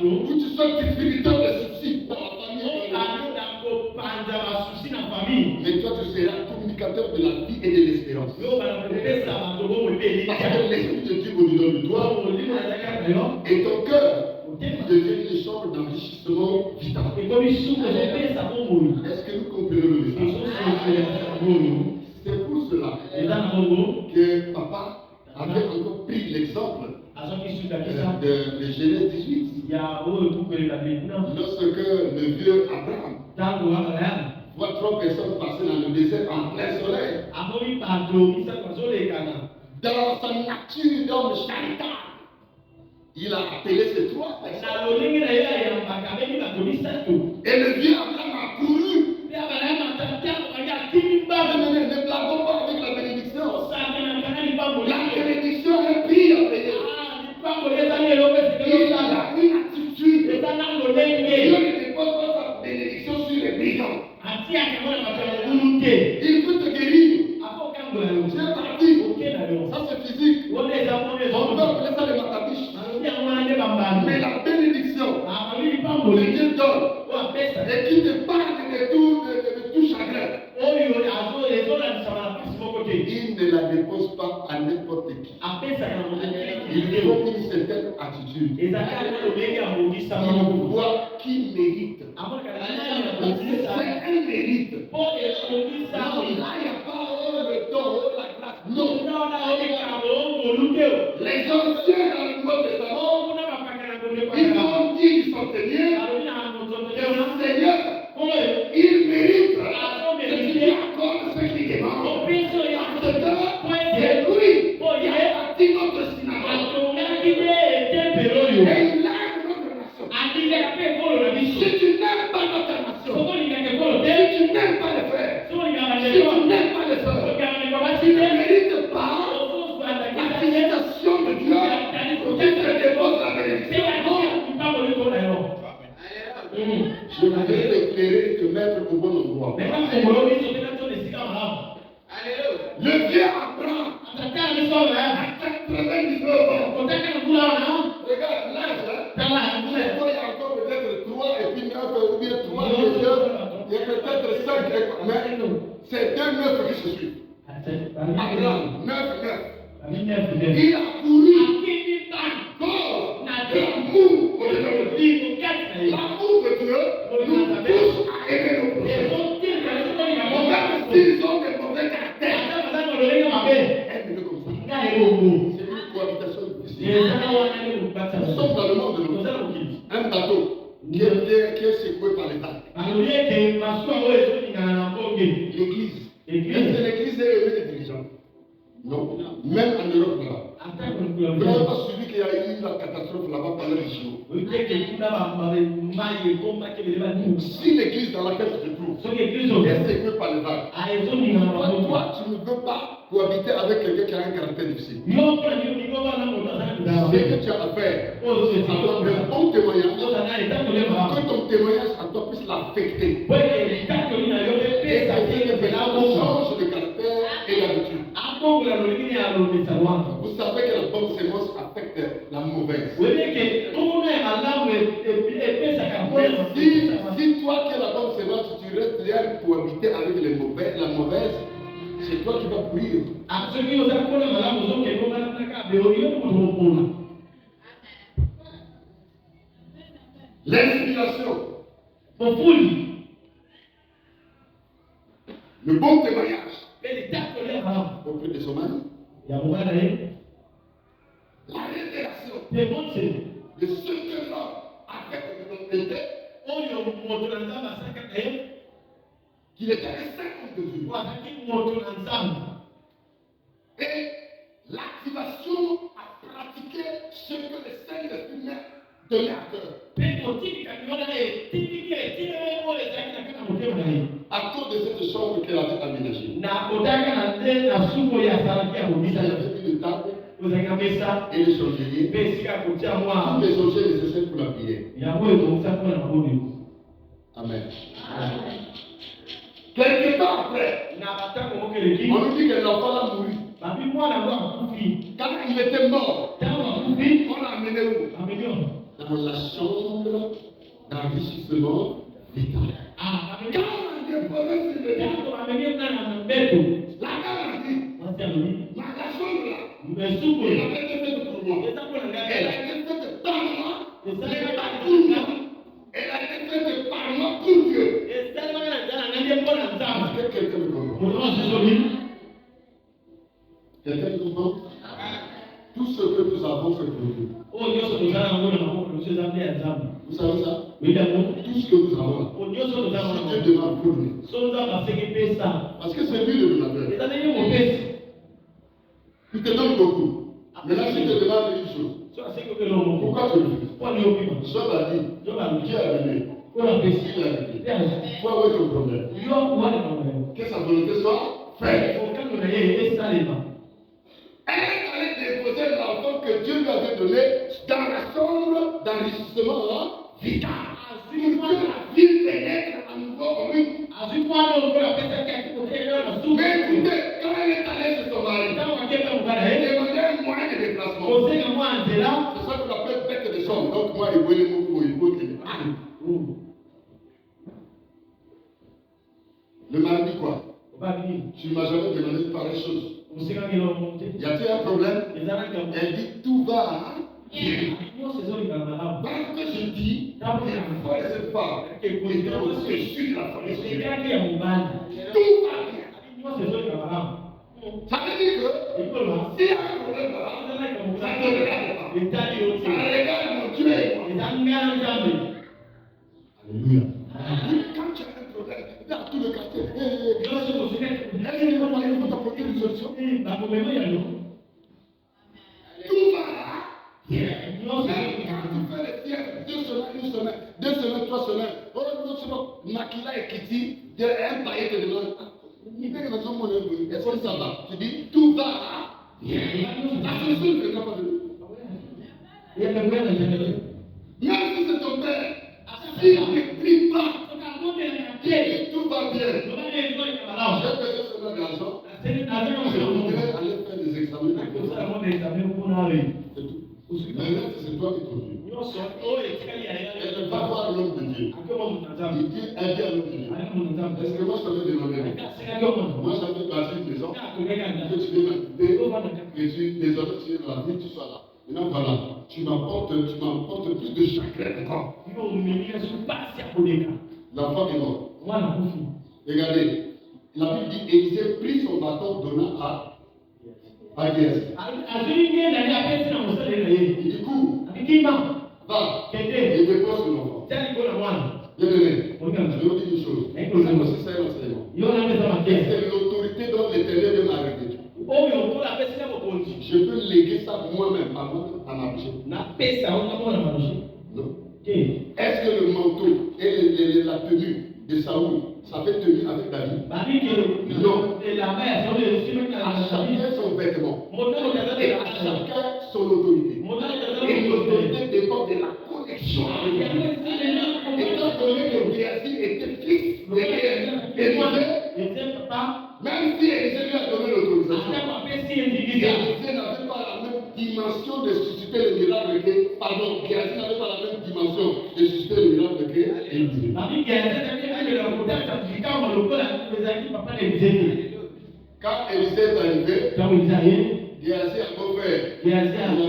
où tu sois distributeur de soucis dans la famille, mais toi tu seras communicateur de la vie et de l'espérance. Parce que l'esprit de Dieu au-dedans de toi et ton cœur devient une chambre d'enrichissement vital. Est-ce que nous comprenons le message? C'est pour cela que papa avait encore pris l'exemple de Genèse 18. Lorsque le vieux Abraham voit 3 personnes passer dans le désert en plein soleil, dans sa nature d'homme charitable, il a appelé ces 3 personnes. Et le vieux Abraham a couru. Ne blaguons pas avec la bénédiction. La bénédiction est pire. Il a une attitude. Dieu ne dépose pas sa bénédiction sur les brigands. Il peut te guérir. Tu es parti. Ça c'est physique. On peut appeler ça les matabiches. Mais la bénédiction que Dieu donne et qui te parle de tout chagrin, il ne la dépose pas à n'importe qui. Il faut une certaine attitude. Il voit qui mérite. C'est un mérite. Non, là, il n'y a pas le don, la grâce. Non. Les anciens dans le Nouveau Testament, ils ont dit qu'ils sont Seigneur, le Seigneur, il mérite que tu lui accordes ce qu'il demande. Parce que c'est lui qui a bâti notre synagogue. Et il aime notre nation. Si tu n'aimes pas notre nation, si tu n'aimes pas les frères, si tu n'aimes pas les sœurs, tu ne mérites pas la visitation de Dieu pour qu'il te dépose la bénédiction. Je voudrais t'éclairer et te mettre au bon endroit. Le vieux Abraham, à 99 ans, regarde l'âge, il y a encore peut-être 3 et puis 9 ou bien 3 et 2, il y a peut-être 5, mais c'est 2 9 qui se suivent. Abraham, 9. Il a couru encore l'amour au-dedans de lui. L'amour de Dieu nous pousse à aimer nos prochains. Même s'ils ont des mauvais caractères, aime-le comme ça. C'est une cohabitation difficile. Nous sommes dans le monde de l'eau. Un bateau qui est secoué par les vagues. L'église. Est-ce que l'église est aimée des dirigeants? Non. Même en Europe là. Vous n'avez pas suivi qu'il y a eu la catastrophe là-bas pendant les jours. Si l'église dans laquelle tu te trouves est secouée par les vagues, toi tu ne peux pas cohabiter avec quelqu'un qui a un caractère difficile. Ce que tu as à faire, avoir un bon témoignage, que ton témoignage à toi puisse l'affecter. Et que change de caractère et d'habitude. Vous savez que bonne sémence affecte la mauvaise. Wele ke tona ya malamu epesaka Mais bonne si toi qui as la bonne sémence, tu restes là pour habiter avec les mauvais, la mauvaise, c'est toi qui vas pourrir. soki oza kona malamu ozokende obanaka beoyo moto mopona. L'inspiration, Mofuli le bon témoignage mpe litatoli ya malamu auprès de son mari, ya mobali na ye la révélation mpe bonse de ce que l'homme avec l'autorité, oyo moto na nzambe asalaka ye qu'il était un saint de Dieu. azalaki moto na nzambe Et l'activation à pratiquer ce que le Saint-Esprit met donné à cœur. mpe kotikikaki wana etindiki etinee oyo ezalaki na kati na motema na ye À cause de cette chambre qu'elle avait aménagée. na kotaka na nde na suku oyo asalaki ya Il y kobisa avait une table ozalaki na mesa et le chandelier. mpe esika ya kotia Tous mwa les objets nécessaires pour la prière. yango oyo tokokisa mpona maboneko. Amen. Quelque temps après, Na batango moko eleki on nous dit que l'enfant a mouru. babi mwana ngo akufi Quand il était mort, ntango akufi on l'a amené où? ameli Dans la chambre d'enrichissement vital. ameli Quand on a déposé sur le lit, ntango ameli mwana na mbeto la mère a dit, mwasi alobi ma la chambre là, mesuku elle avait été faite pour moi. eza mpona Elle a ngai été faite par moi, ezali mais pas kaka pour na moi. Elle a été faite par moi pour Dieu. ezali kaka na nzala ngai nde mpona nzambe Est-ce que quelqu'un me comprend? moto masusobi Quelqu'un me comprend? Tout ce que nous avons, c'est pour Dieu. oyo nyonso tozala yango na maboko nyonso eza mpe ya nzambe Vous savez ça? oyidango Tout ce que nous avons là, oyo nyonso tozala si na Dieu maboko demande pour nous. so nzambe aseki pesa Parce que c'est lui le donateur. eza ndenge mopesi Il te donne beaucoup. Mais là, si tu te demandes une chose, so aseki okelo moko pourquoi tu le fais? mpo aliopima Job a dit, yo baluki Dieu a donné. oyo apesi Il a donné. mpe azwi Quoi est ton problème? yo wana na yo Que sa volonté soit faite. okano na ye esalema Elle allait déposer l'enfant que Dieu lui avait donné dans la chambre d'enrichissement vital. Pour que la vie pénètre à nouveau en lui. azwi mwana okoyo apesaki akikotelelo na suku Mais écoutez, quand elle est allée chez son mari, ntango akeba mobali na elle ye demandait un moyen de déplacement. kosenga mwa nzela C'est ça qu'on appelle bête de chambre. Donc moi, il voulait beaucoup, il voulait. Le mari dit quoi? obabi Tu ne m'as jamais demandé de pareille chose. osengaki eloko te Y a-t-il un problème? ezalaki Elle dit tout va. nyonso ezolingana malamu Parce que je dis, il faut laisser faire. Et donc, je suis la famille. esengaki ya mobali Tout va bien. nyonso ezolingana malamu Ça veut dire que ekoloba s'il y a un problème là, ezalaki ya ça mobali te regarde pas. etali yo Ça te regarde mon Dieu et moi. eza ngana nzambe Alléluia. Quand tu as un problème, dans tout le quartier, nyonso kosekaki est-ce qu'il va falloir t'apporter une solution? bakomema yango Tout va là. nyonso Même quand tu fais les fièvres, 2 semaines, 1 semaine, 2 semaines, 3 semaines, oh non, c'est pas, Makila et Kitty, un paillet te demande, est-ce que ça va? Tu dis, tout va là. La solution ne viendra pas de nous. Même si c'est ton père, s'il ne prie pas, tout va bien. J'ai besoin seulement d'argent. Je voudrais aller faire des examens. C'est tout. Maintenant, c'est toi qui conduis. Elle ne va voir l'homme de Dieu. Il dit, elle dit à l'homme de Dieu. Est-ce que moi je t'avais demandé? Moi j'avais bâti une maison. Que tu viens m'habiter. Que tu, désormais tu es dans la vie, tu sois là. Maintenant voilà, tu m'apportes plus de chagrin encore. L'enfant est mort. Regardez, la Bible dit Élisée prit son bâton, donna à Géasi. Il dit cours, va, et dépose sur l'enfant. Bien aimé, je vais vous dire une chose. Ça aussi c'est un enseignement. C'est l'autorité dont l'Éternel veut m'arrêter. Je peux léguer ça moi-même avant à marcher. Non. Est-ce que le manteau et la tenue de Saoul, ça fait tenue avec David? Non. À chacun son vêtement. Et à chacun son autorité. Et l'autorité dépend de la connexion. Étant donné que Géasi était fils d'Élisée, même si Élisée lui a donné l'autorisation, Géasi n'avait pas la même dignité dimension de susciter le miracle que, pardon, Géasi n'avait pas la même dimension de susciter le miracle que Élisée. Quand Élisée est arrivé, Géasi a beau faire, il a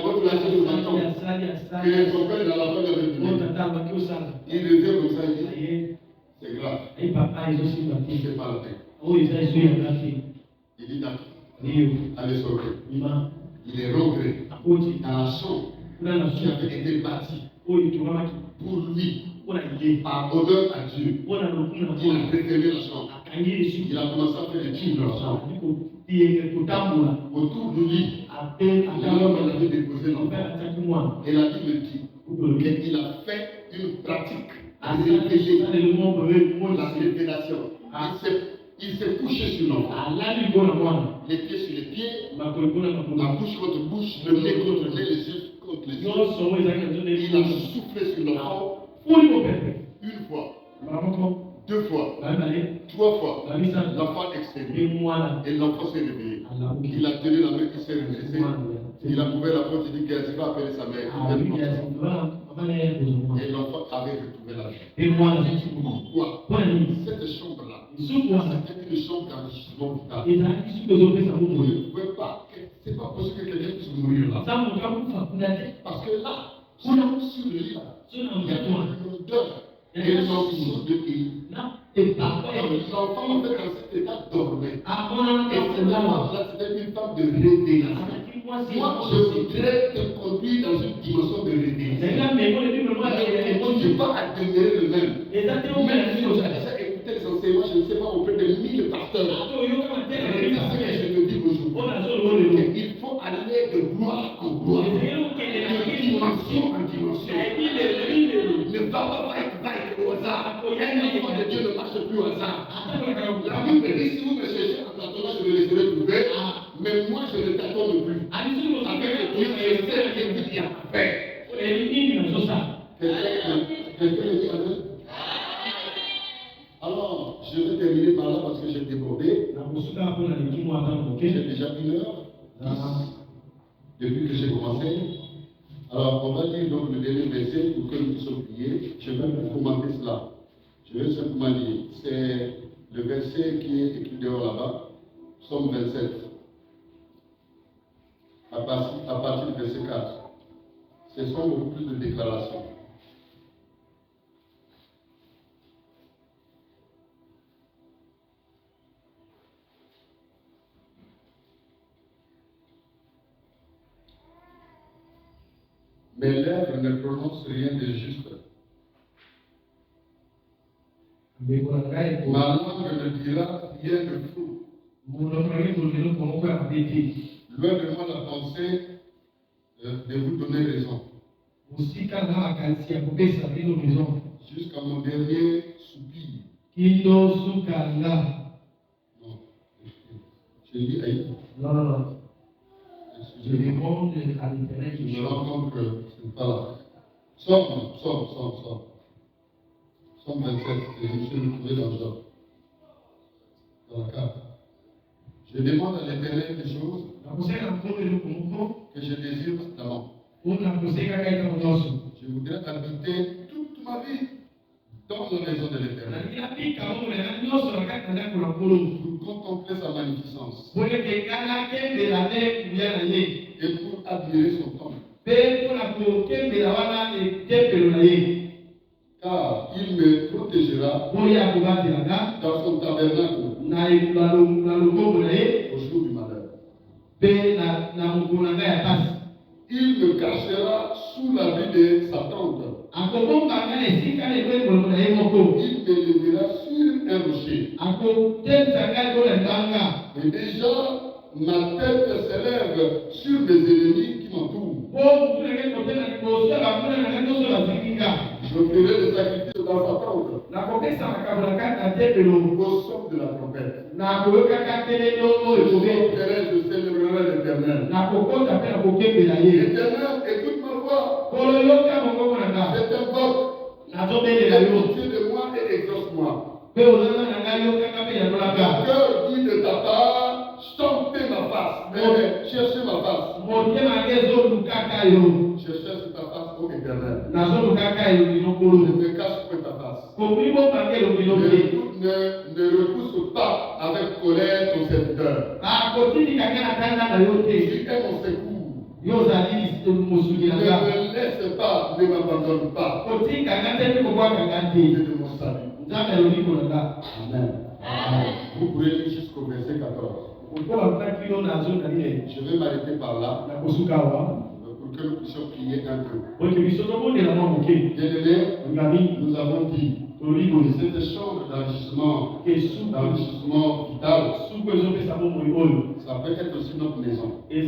beau placer le bâton, que son père dans la fin de il revient comme ça, il dit, c'est grave, c'est pas la peine. Il dit d'accord, allez sauver. Il est rentré dans la chambre qui avait été bâtie pour lui, par honneur à Dieu. Il a préféré la chambre. Il a commencé à faire des tours dans la chambre. Autour du lit, l'homme avait déposé l'enfant. Et la Bible dit qu'il a fait une pratique répétée, la révélation. Il s'est couché sur l'enfant. Les pieds sur les pieds, la bouche contre bouche, le nez contre le nez, les yeux contre les yeux. Il a soufflé sur l'enfant une fois, deux fois, trois fois. L'enfant exténué et l'enfant s'est réveillé. Il a tenu la main, il s'est redressé. Il a ouvert la porte, il dit qu'il va appeler sa mère. Et l'enfant avait retrouvé la vie. Pourquoi cette chambre-là, c'était une chambre d'enrichissement vital. Vous ne pouvez pas, c'est pas possible que quelqu'un puisse mourir là. Parce que là, sur le lit, il y a une odeur et une onction de vie. L'enfant, en fait, dans cet état, dormait. Et cette femme-là, c'était une femme de révélation. Moi, je voudrais te conduire dans une dimension de révélation. Mais tu ne dis pas à demeurer le même. Même si tu as déjà écouté les enseignements, je ne sais pas, auprès de 1000 pasteurs. C'est ce que je te dis aujourd'hui. Il faut aller de gloire en gloire, de dimension en dimension. Ne va pas être au hasard. Un enfant de Dieu ne marche plus au hasard. La Bible dit, si vous me cherchez en tâtonnant, je me laisserai trouver. Mais moi, je ne t'attends plus. Avec Dieu, je sais ce qu'il y a à faire. Quelqu'un dit Amen. Alors, je vais terminer par là parce que j'ai débordé. J'ai déjà 1h10 depuis que j'ai commencé. Alors, on va lire donc le dernier verset pour que nous puissions prier. Je vais vous commenter cela. Je vais simplement lire. C'est le verset qui est écrit dehors là-bas. Psaume 27. À partir du verset 4. Ce sont beaucoup plus de déclarations. Mes lèvres ne prononcent rien de juste. Ma langue ne dira rien de faux. Loin de moi la pensée de vous donner raison. Jusqu'à mon dernier soupir. Non. Je lis ailleurs. Non. Je demande à l'Éternel. Je me rends compte que ce n'est pas là. Psaume 27, et je me suis retrouvé dans Job. Dans la carte. Je demande à l'Éternel des choses que je désire d'avant. Je voudrais habiter toute ma vie dans la maison de l'Éternel. Pour contempler sa magnificence. Et pour admirer son temple. Car il me protégera dans son tabernacle au jour du malheur. Il me cachera sous l'abri de sa tente. Il me lèvera sur un rocher. Et déjà, ma tête s'élève sur mes ennemis qui m'entourent. Je ferai des sacrifices dans sa tente. Au son de la trompette. Je célébrerai l'Éternel. L'Éternel, écoute ma voix. Je t'invoque. Aie pitié de moi et exauce-moi. Mon cœur dit de ta part, chantez ma face. Cherchez ma face. yo. Je cherche ta face, ô Éternel. Nazoluka yo Ne binokolo. me cache pas ta face. Komibo bangelo binoke. Ne repousse pas avec colère ton serviteur. Akotini kangana kanda na yote. Tu es mon secours. Yo zali musugi Ne na ga. me laisse pas, ne m'abandonne pas. Koti kangante ni kokwa kangante. Dieu de mon salut. Nzambe lobiko na ga. Amen. Vous pouvez lire jusqu'au verset 14. Je vais m'arrêter par là pour que nous puissions prier un peu. Bien-aimés, nous avons dit que cette chambre d'enrichissement vital, ça peut être aussi notre maison. Et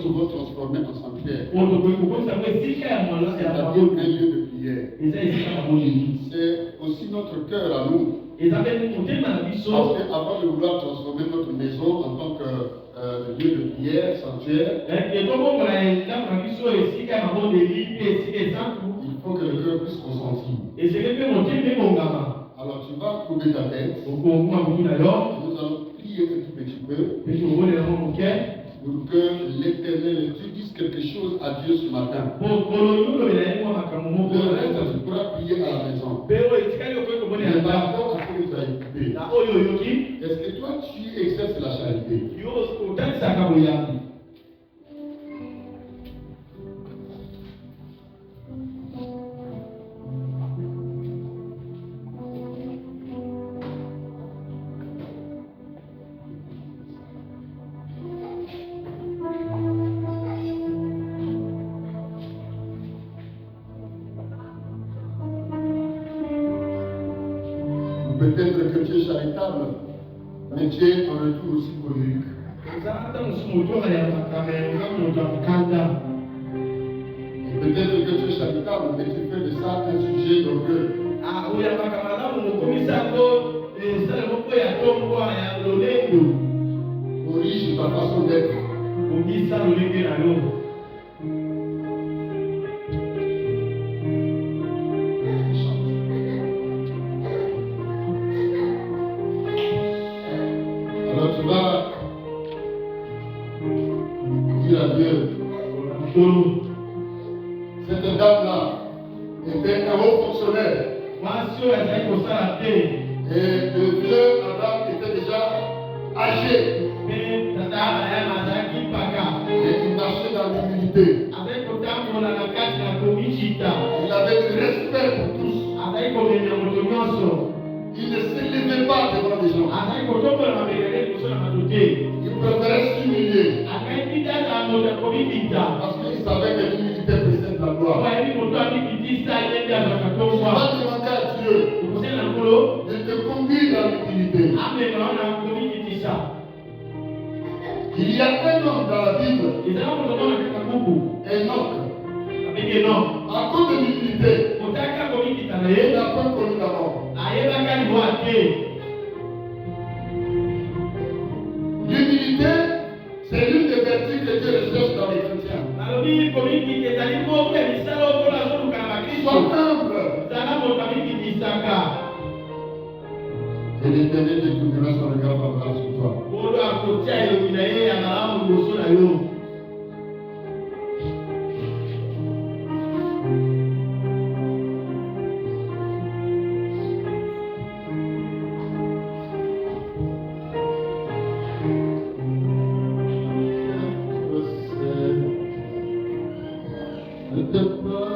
souvent transformé en sanctuaire. C'est-à-dire un lieu de prière. C'est aussi notre cœur à nous. Parce qu'avant de vouloir transformer notre maison en tant que lieu de prière, sanctuaire, il faut que le cœur puisse consentir. Alors tu vas courber ta tête. Nous allons prier un tout petit peu pour que l'Éternel tu dises quelque chose à Dieu ce matin. Le reste, tu pourras prier à la maison. Mais par rapport à ce que tu as écouté, est-ce que toi tu exerces la charité? Peut-être que tu es charitable, mais tu es en retour aussi colérique. Et peut-être que tu es charitable, mais tu fais de ça un sujet d'orgueil. Corrige ta façon d'être. Alors tu vas dire à Dieu, cette dame-là était un haut fonctionnaire. Et le vieux Adam était déjà âgé. Et il marchait dans l'humilité. Il avait du respect pour tous. Il ne s'élevait pas devant les gens. Il préférait s'humilier. Parce qu'il savait que l'humilité précède la gloire. Il va demander à Dieu de te conduire dans l'humilité. Il y a un homme dans la Bible, Enoch. À cause de l'humilité, il n'a pas connu la mort. L'humilité, c'est l'une des vertus que Dieu recherche dans les chrétiens. Sois humble. Et l'Éternel te tournera son regard favorable sur toi. Ne te pas